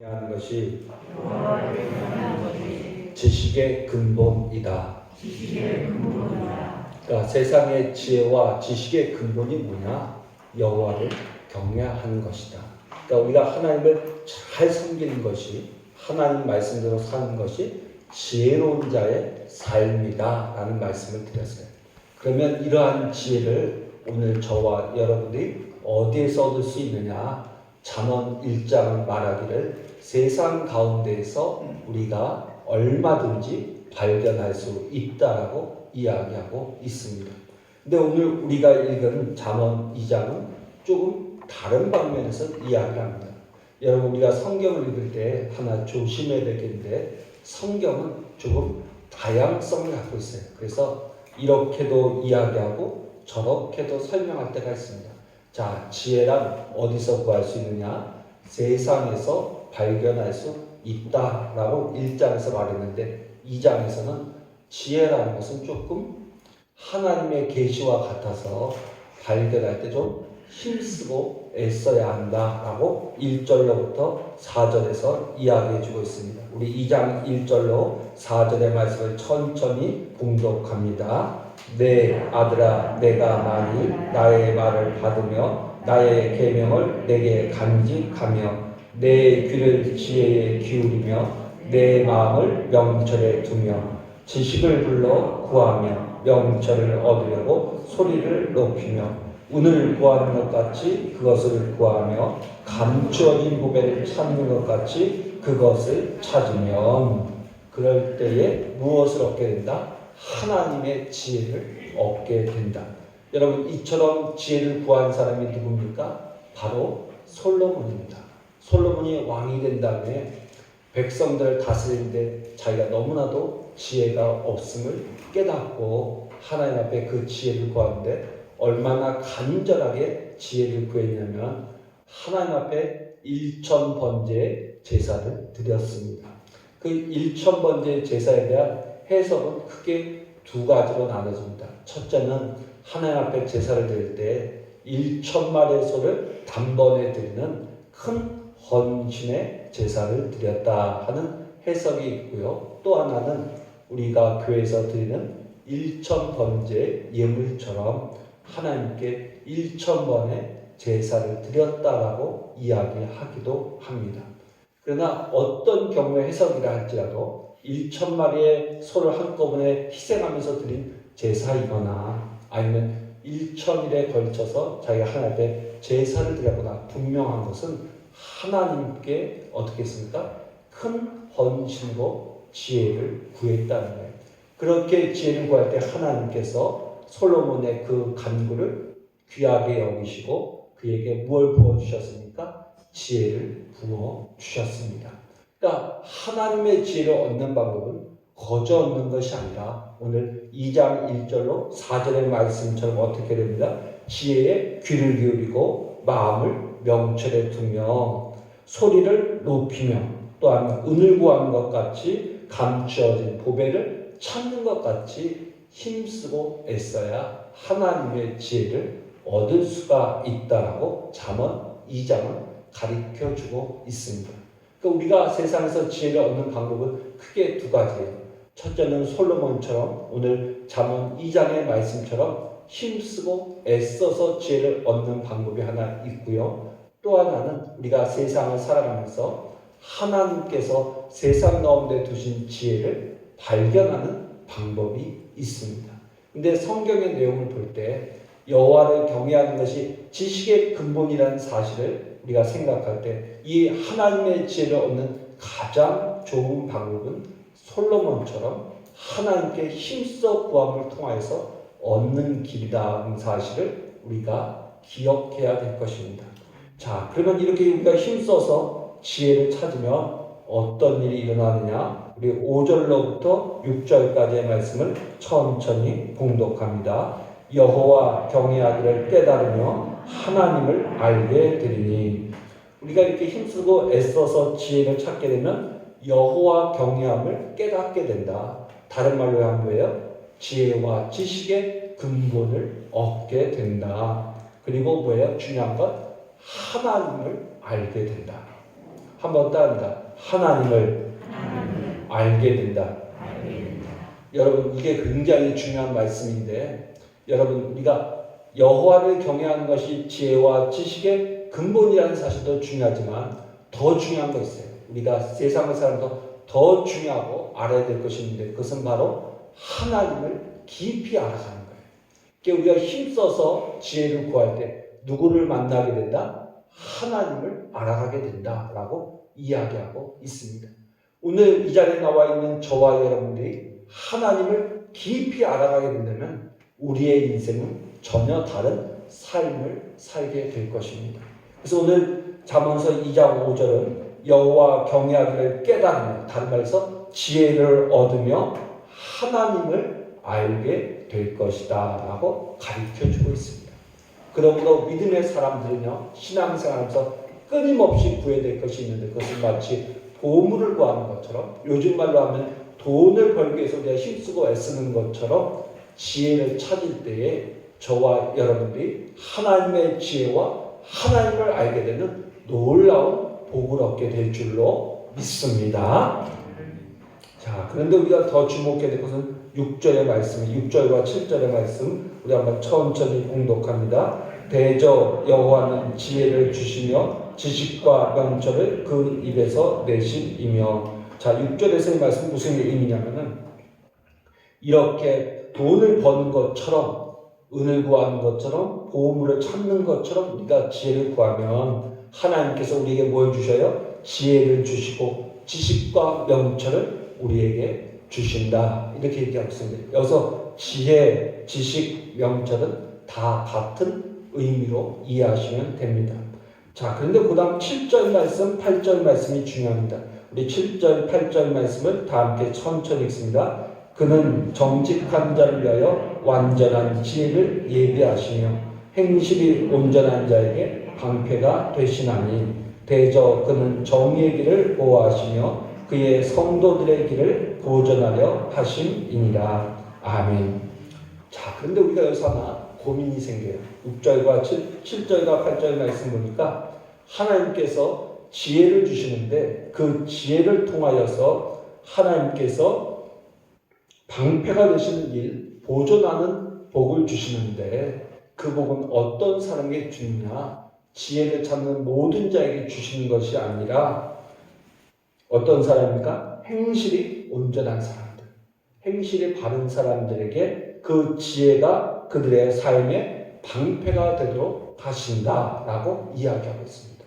하는 것이 지식의 근본이다. 그러니까 세상의 지혜와 지식의 근본이 뭐냐? 여호와를 경외하는 것이다. 그러니까 우리가 하나님을 잘 섬기는 것이, 하나님 말씀대로 사는 것이 지혜로운 자의 삶이다 라는 말씀을 드렸어요. 그러면 이러한 지혜를 오늘 저와 여러분들이 어디에서 얻을 수 있느냐? 잠언 1장은 말하기를 세상 가운데에서 우리가 얼마든지 발견할 수 있다라고 이야기하고 있습니다. 근데 오늘 우리가 읽은 잠언 2장은 조금 다른 방면에서 이야기를 합니다. 여러분, 우리가 성경을 읽을 때 하나 조심해야 되겠는데, 성경은 조금 다양성을 갖고 있어요. 그래서 이렇게도 이야기하고 저렇게도 설명할 때가 있습니다. 자, 지혜란 어디서 구할 수 있느냐? 세상에서 발견할 수 있다라고 1장에서 말했는데, 2장에서는 지혜라는 것은 조금 하나님의 계시와 같아서 발견할 때 좀 힘쓰고 애써야 한다라고 1절로부터 4절에서 이야기해주고 있습니다. 우리 2장 1절로 4절의 말씀을 천천히 봉독합니다. 내 아들아, 내가 만일 나의 말을 받으며 나의 계명을 내게 간직하며 내 귀를 지혜에 기울이며 내 마음을 명철에 두며 지식을 불러 구하며 명철을 얻으려고 소리를 높이며 운을 구하는 것 같이 그것을 구하며 감추어진 보배를 찾는 것 같이 그것을 찾으면 그럴 때에 무엇을 얻게 된다? 하나님의 지혜를 얻게 된다. 여러분, 이처럼 지혜를 구한 사람이 누굽니까? 바로 솔로몬입니다. 솔로몬이 왕이 된 다음에 백성들을 다스리는데 자기가 너무나도 지혜가 없음을 깨닫고 하나님 앞에 그 지혜를 구하는데 얼마나 간절하게 지혜를 구했냐면 하나님 앞에 1000번제의 제사를 드렸습니다. 그 1000번제의 제사에 대한 해석은 크게 두 가지로 나눠집니다. 첫째는 하나님 앞에 제사를 드릴 때 1000마리의 소를 단번에 드리는 큰 헌신의 제사를 드렸다 하는 해석이 있고요. 또 하나는 우리가 교회에서 드리는 1000번제의 예물처럼 하나님께 1000번의 제사를 드렸다라고 이야기하기도 합니다. 그러나 어떤 경우의 해석이라 할지라도 1000마리의 소를 한꺼번에 희생하면서 드린 제사이거나 아니면 1000일에 걸쳐서 자기가 하나님 앞에 제사를 드렸거나 분명한 것은 하나님께 어떻게 했습니까? 큰 헌신으로 지혜를 구했다는 거예요. 그렇게 지혜를 구할 때 하나님께서 솔로몬의 그 간구를 귀하게 여기시고 그에게 무엇을 부어주셨습니까? 지혜를 부어주셨습니다. 그러니까 하나님의 지혜를 얻는 방법은 거저 얻는 것이 아니라 오늘 2장 1절로 4절의 말씀처럼 어떻게 됩니다? 지혜에 귀를 기울이고 마음을 명철에 두며 소리를 높이며 또한 은을 구하는 것 같이 감추어진 보배를 찾는 것 같이 힘쓰고 애써야 하나님의 지혜를 얻을 수가 있다라고 잠언 2장은 가르쳐주고 있습니다. 그러니까 우리가 세상에서 지혜를 얻는 방법은 크게 두 가지예요. 첫째는 솔로몬처럼 오늘 잠언 2장의 말씀처럼 힘쓰고 애써서 지혜를 얻는 방법이 하나 있고요. 또 하나는 우리가 세상을 살아가면서 하나님께서 세상 가운데 두신 지혜를 발견하는 방법이 있습니다. 근데 성경의 내용을 볼 때 여호와를 경외하는 것이 지식의 근본이라는 사실을 우리가 생각할 때 이 하나님의 지혜를 얻는 가장 좋은 방법은 솔로몬처럼 하나님께 힘써 구함을 통하여서 얻는 길이라는 사실을 우리가 기억해야 될 것입니다. 자, 그러면 이렇게 우리가 힘써서 지혜를 찾으면 어떤 일이 일어나느냐? 우리 5절로부터 6절까지의 말씀을 천천히 봉독합니다. 여호와 경외하기를 깨달으며 하나님을 알게 되리니 우리가 이렇게 힘쓰고 애써서 지혜를 찾게 되면 여호와 경외함을 깨닫게 된다. 다른 말로 하면 뭐예요? 지혜와 지식의 근본을 얻게 된다. 그리고 뭐예요? 중요한 건 하나님을 알게 된다. 한번 따릅니다. 하나님을 알게 된다. 여러분 이게 굉장히 중요한 말씀인데 여러분 우리가 여호와를 경외하는 것이 지혜와 지식의 근본이라는 사실도 중요하지만 더 중요한 거 있어요. 우리가 세상을 살면서 더 중요하고 알아야 될 것이 있는데 그것은 바로 하나님을 깊이 알아가는 거예요. 그러니까 우리가 힘써서 지혜를 구할 때 누구를 만나게 된다? 하나님을 알아가게 된다라고 이야기하고 있습니다. 오늘 이 자리에 나와 있는 저와 여러분들이 하나님을 깊이 알아가게 된다면 우리의 인생은 전혀 다른 삶을 살게 될 것입니다. 그래서 오늘 잠언서 2장 5절은 여호와 경외하기를 깨달으며 다른 말해서 지혜를 얻으며 하나님을 알게 될 것이다 라고 가르쳐주고 있습니다. 그러므로 믿음의 사람들은요 신앙생활하면서 끊임없이 구해야 될 것이 있는데 그것은 마치 보물을 구하는 것처럼 요즘 말로 하면 돈을 벌기 위해서 우리가 힘쓰고 애쓰는 것처럼 지혜를 찾을 때에 저와 여러분들이 하나님의 지혜와 하나님을 알게 되는 놀라운 복을 얻게 될 줄로 믿습니다. 자, 그런데 우리가 더 주목해야 될 것은 6절의 말씀, 6절과 7절의 말씀 우리 한번 천천히 공독합니다. 대저 여호와는 지혜를 주시며 지식과 명철을 그 입에서 내심이며. 자, 6절에서의 말씀 무슨 의미냐면은 이렇게 돈을 버는 것처럼 은을 구하는 것처럼 보물을 찾는 것처럼 우리가 지혜를 구하면 하나님께서 우리에게 뭘 주셔요? 지혜를 주시고 지식과 명철을 우리에게 주신다. 이렇게 얘기하고 있습니다. 여기서 지혜, 지식, 명철은 다 같은 의미로 이해하시면 됩니다. 자, 그런데 그 다음 7절 말씀, 8절 말씀이 중요합니다. 우리 7절, 8절 말씀을 다 함께 천천히 읽습니다. 그는 정직한 자를 위하여 완전한 지혜를 예비하시며 행실이 온전한 자에게 방패가 되시나니 대저 그는 정의의 길을 보호하시며 그의 성도들의 길을 보존하려 하심이니라. 아멘. 자, 그런데 우리가 여기서 하나 고민이 생겨요. 6절과 7절과 8절 말씀 보니까 하나님께서 지혜를 주시는데 그 지혜를 통하여서 하나님께서 방패가 되시는 일, 보존하는 복을 주시는데 그 복은 어떤 사람에게 주느냐? 지혜를 찾는 모든 자에게 주시는 것이 아니라 어떤 사람입니까? 행실이 온전한 사람들, 행실이 바른 사람들에게 그 지혜가 그들의 삶의 방패가 되도록 하신다라고 이야기하고 있습니다.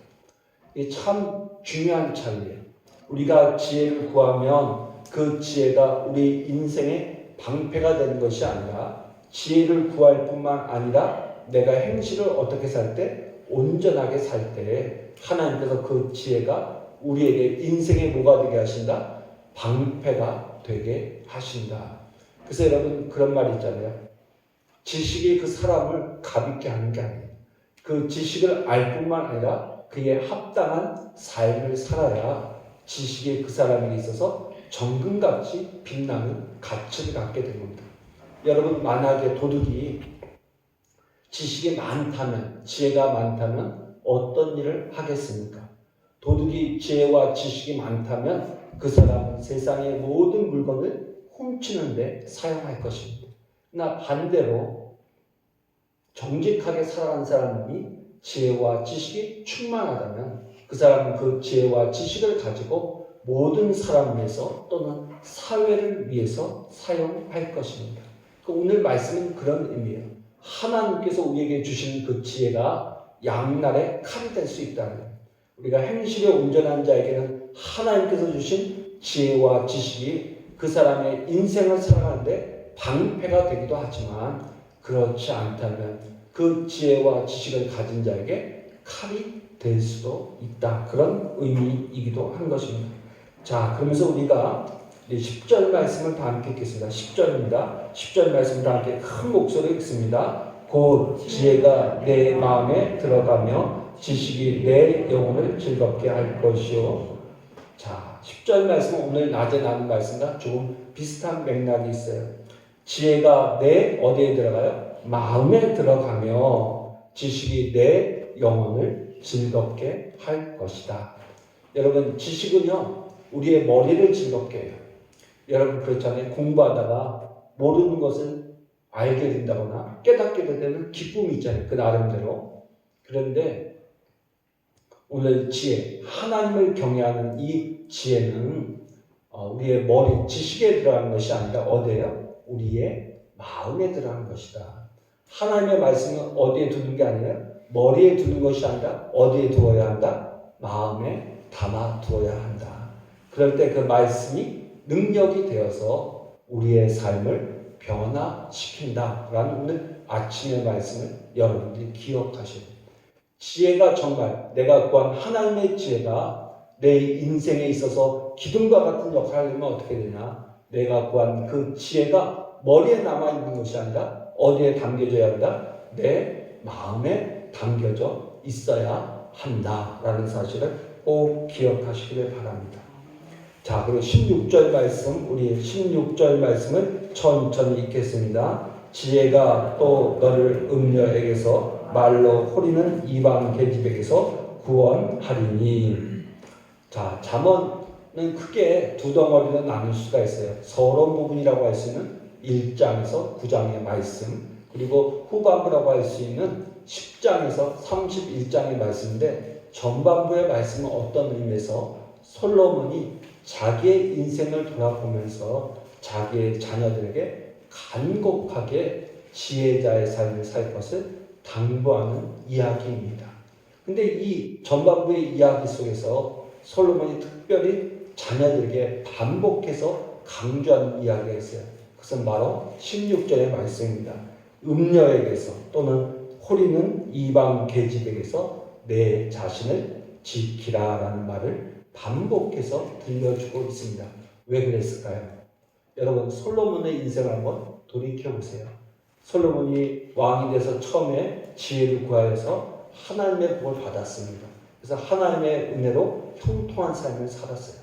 이게 참 중요한 차이예요. 우리가 지혜를 구하면 그 지혜가 우리 인생의 방패가 되는 것이 아니라 지혜를 구할 뿐만 아니라 내가 행실을 어떻게 살 때 온전하게 살 때 하나님께서 그 지혜가 우리에게 인생에 뭐가 되게 하신다? 방패가 되게 하신다. 그래서 여러분 그런 말이 있잖아요. 지식이 그 사람을 가볍게 하는 게 아니에요. 그 지식을 알 뿐만 아니라 그에 합당한 삶을 살아야 지식이 그 사람에게 있어서 정금같이 빛나는 가치를 갖게 된 겁니다. 여러분 만약에 도둑이 지식이 많다면, 지혜가 많다면 어떤 일을 하겠습니까? 도둑이 지혜와 지식이 많다면 그 사람은 세상의 모든 물건을 훔치는데 사용할 것입니다. 그러나 반대로 정직하게 살아가는 사람이 지혜와 지식이 충만하다면 그 사람은 그 지혜와 지식을 가지고 모든 사람을 위해서 또는 사회를 위해서 사용할 것입니다. 오늘 말씀은 그런 의미예요. 하나님께서 우리에게 주신 그 지혜가 양날의 칼이 될 수 있다는 거예요. 우리가 행실이 온전한 자에게는 하나님께서 주신 지혜와 지식이 그 사람의 인생을 살아가는데 방패가 되기도 하지만 그렇지 않다면 그 지혜와 지식을 가진 자에게 칼이 될 수도 있다. 그런 의미이기도 한 것입니다. 자, 그러면서 우리가 10절 말씀을 다 함께 읽겠습니다. 10절입니다. 10절 말씀 다 함께 큰 목소리로 읽습니다. 곧 지혜가 내 마음에 들어가며 지식이 내 영혼을 즐겁게 할 것이요. 자, 10절 말씀은 오늘 낮에 나눈 말씀과 조금 비슷한 맥락이 있어요. 지혜가 내 어디에 들어가요? 마음에 들어가며 지식이 내 영혼을 즐겁게 할 것이다. 여러분 지식은요 우리의 머리를 즐겁게 해요. 여러분 그렇잖아요. 공부하다가 모르는 것을 알게 된다거나 깨닫게 되는 기쁨이 있잖아요. 그 나름대로. 그런데 오늘 지혜, 하나님을 경외하는 이 지혜는 우리의 머리, 지식에 들어가는 것이 아니라 어디에요? 우리의 마음에 들어가는 것이다. 하나님의 말씀은 어디에 두는 게 아니라 머리에 두는 것이 아니라 어디에 두어야 한다? 마음에 담아 두어야 한다. 그럴 때 그 말씀이 능력이 되어서 우리의 삶을 변화시킨다라는 오늘 아침의 말씀을 여러분들이 기억하셔야 돼요. 지혜가 정말 내가 구한 하나님의 지혜가 내 인생에 있어서 기둥과 같은 역할을 하면 어떻게 되냐? 내가 구한 그 지혜가 머리에 남아있는 것이 아니라 어디에 담겨져야 한다? 내 마음에 담겨져 있어야 한다라는 사실을 꼭 기억하시기를 바랍니다. 자, 그리고 16절 말씀, 우리 16절 말씀을 천천히 읽겠습니다. 지혜가 또 너를 음녀에게서 말로 호리는 이방 계집에게서 구원하리니. 자, 잠언은 크게 두 덩어리로 나눌 수가 있어요. 서론 부분이라고 할 수 있는 1장에서 9장의 말씀, 그리고 후반부라고 할 수 있는 10장에서 31장의 말씀인데, 전반부의 말씀은 어떤 의미에서 솔로몬이 자기의 인생을 돌아보면서 자기의 자녀들에게 간곡하게 지혜자의 삶을 살 것을 당부하는 이야기입니다. 근데 이 전반부의 이야기 속에서 솔로몬이 특별히 자녀들에게 반복해서 강조하는 이야기가 있어요. 그것은 바로 16절의 말씀입니다. 음녀에게서 또는 호리는 이방 계집에게서 내 자신을 지키라라는 말을 반복해서 들려주고 있습니다. 왜 그랬을까요? 여러분 솔로몬의 인생을 한번 돌이켜보세요. 솔로몬이 왕이 돼서 처음에 지혜를 구하여서 하나님의 복을 받았습니다. 그래서 하나님의 은혜로 형통한 삶을 살았어요.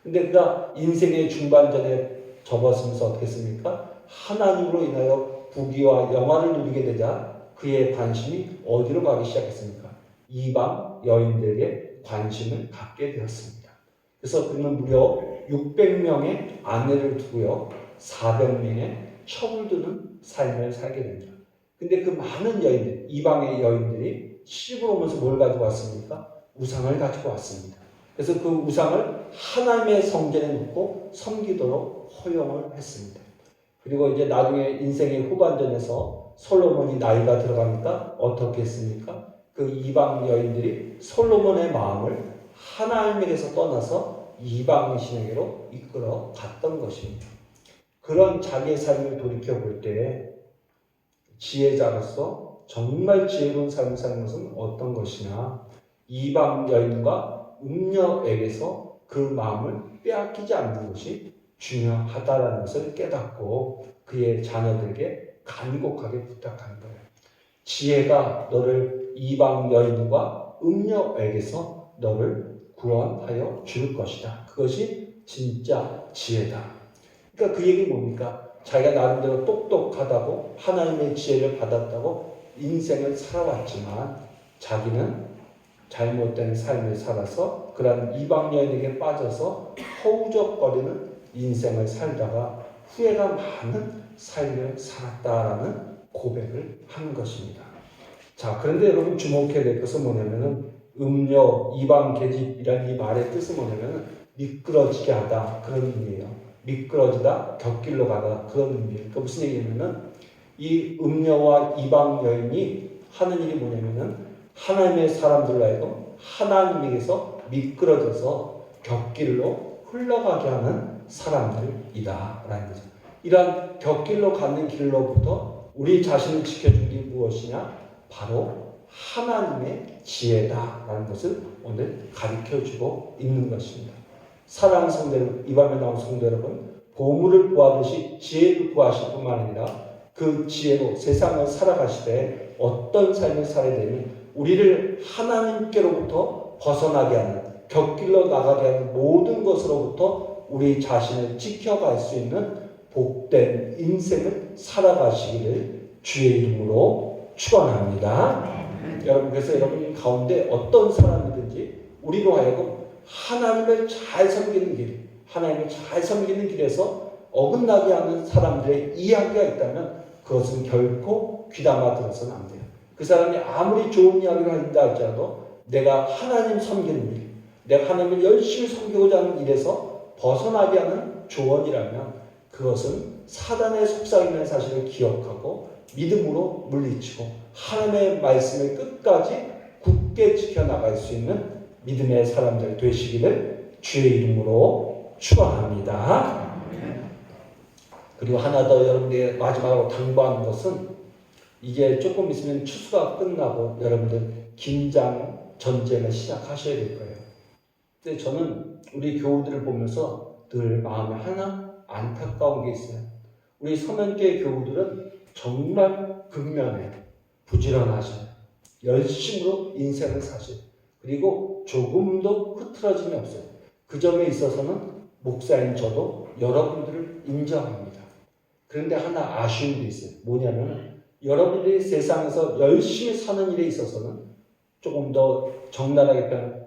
근데 그가 인생의 중반전에 접었으면서 어떻게 했습니까? 하나님으로 인하여 부귀와 영화를 누리게 되자 그의 관심이 어디로 가기 시작했습니까? 이방 여인들에게 관심을 갖게 되었습니다. 그래서 그는 무려 600명의 아내를 두고요, 400명의 첩을 두는 삶을 살게 됩니다. 근데 그 많은 여인들, 이방의 여인들이 시집을 오면서 뭘 가지고 왔습니까? 우상을 가지고 왔습니다. 그래서 그 우상을 하나님의 성전에 놓고 섬기도록 허용을 했습니다. 그리고 이제 나중에 인생의 후반전에서 솔로몬이 나이가 들어가니까 어떻게 했습니까? 그 이방 여인들이 솔로몬의 마음을 하나님에게서 떠나서 이방 신에게로 이끌어 갔던 것입니다. 그런 자기의 삶을 돌이켜볼 때 지혜자로서 정말 지혜로운 삶을 사는 것은 어떤 것이냐? 이방 여인과 음녀에게서 그 마음을 빼앗기지 않는 것이 중요하다는 것을 깨닫고 그의 자녀들에게 간곡하게 부탁하는 거예요. 지혜가 너를 이방 여인과 음녀에게서 너를 구원하여 줄 것이다. 그것이 진짜 지혜다. 그러니까 그 얘기는 뭡니까? 자기가 나름대로 똑똑하다고 하나님의 지혜를 받았다고 인생을 살아왔지만 자기는 잘못된 삶을 살아서 그런 이방 여인에게 빠져서 허우적거리는 인생을 살다가 후회가 많은 삶을 살았다라는 고백을 하는 것입니다. 자, 그런데 여러분 주목해야 될 것은 뭐냐면은 음녀, 이방 계집이라는 이 말의 뜻은 뭐냐면은 미끄러지게 하다, 그런 의미예요. 미끄러지다, 곁길로 가다, 그런 의미예요. 그러니까 무슨 얘기냐면은 이 음녀와 이방 여인이 하는 일이 뭐냐면은 하나님의 사람들로 하여금 하나님에게서 미끄러져서 곁길로 흘러가게 하는 사람들이다라는 거죠. 이러한 곁길로 가는 길로부터 우리 자신을 지켜준 게 무엇이냐? 바로 하나님의 지혜다라는 것을 오늘 가르쳐주고 있는 것입니다. 사랑하는 성도 여러분, 이 밤에 나온 성도 여러분, 보물을 구하듯이 지혜를 구하실 뿐만 아니라 그 지혜로 세상을 살아가시되 어떤 삶을 살아야 되면 우리를 하나님께로부터 벗어나게 하는, 곁길로 나가게 하는 모든 것으로부터 우리 자신을 지켜갈 수 있는 복된 인생을 살아가시기를 주의 이름으로 축원합니다. 여러분, 그래서 여러분 가운데 어떤 사람이든지 우리로 하여금 하나님을 잘 섬기는 길, 하나님을 잘 섬기는 길에서 어긋나게 하는 사람들의 이야기가 있다면 그것은 결코 귀담아 들어서는 안 돼요. 그 사람이 아무리 좋은 이야기를 한다 할지라도 내가 하나님 섬기는 일, 내가 하나님을 열심히 섬기고자 하는 일에서 벗어나게 하는 조언이라면 그것은 사단의 속삭이는 사실을 기억하고 믿음으로 물리치고 하나님의 말씀을 끝까지 굳게 지켜나갈 수 있는 믿음의 사람들 되시기를 주의 이름으로 축원합니다. 그리고 하나 더 여러분들에게 마지막으로 당부하는 것은 이제 조금 있으면 추수가 끝나고 여러분들 김장 전쟁을 시작하셔야 될 거예요. 근데 저는 우리 교우들을 보면서 늘 마음에 하나 안타까운 게 있어요. 우리 서면교회 교우들은 정말 근면해, 부지런하셔요. 열심으로 인생을 사셔요. 그리고 조금도 흐트러짐이 없어요. 그 점에 있어서는 목사인 저도 여러분들을 인정합니다. 그런데 하나 아쉬운 게 있어요. 뭐냐면 여러분들이 세상에서 열심히 사는 일에 있어서는 조금 더 적나라하게 표현,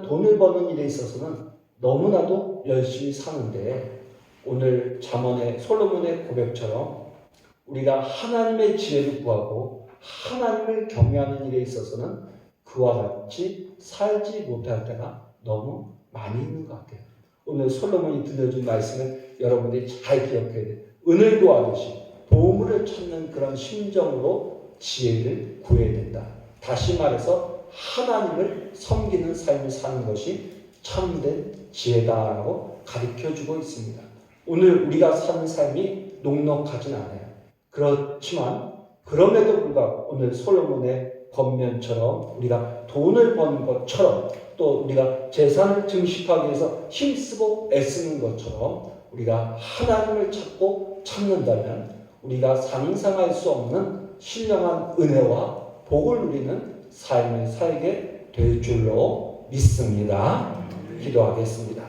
돈을 버는 일에 있어서는 너무나도 열심히 사는데 오늘 잠언의 솔로몬의 고백처럼 우리가 하나님의 지혜를 구하고 하나님을 경외하는 일에 있어서는 그와 같이 살지 못할 때가 너무 많이 있는 것 같아요. 오늘 솔로몬이 들려준 말씀을 여러분들이 잘 기억해야 돼요. 은을 구하듯이 보물을 찾는 그런 심정으로 지혜를 구해야 된다. 다시 말해서 하나님을 섬기는 삶을 사는 것이 참된 지혜다라고 가르쳐주고 있습니다. 오늘 우리가 사는 삶이 녹록하진 않아요. 그렇지만 그럼에도 불구하고 오늘 솔로몬의 권면처럼 우리가 돈을 버는 것처럼 또 우리가 재산을 증식하기 위해서 힘쓰고 애쓰는 것처럼 우리가 하나님을 찾고 찾는다면 우리가 상상할 수 없는 신령한 은혜와 복을 누리는 삶을 살게 될 줄로 믿습니다. 기도하겠습니다.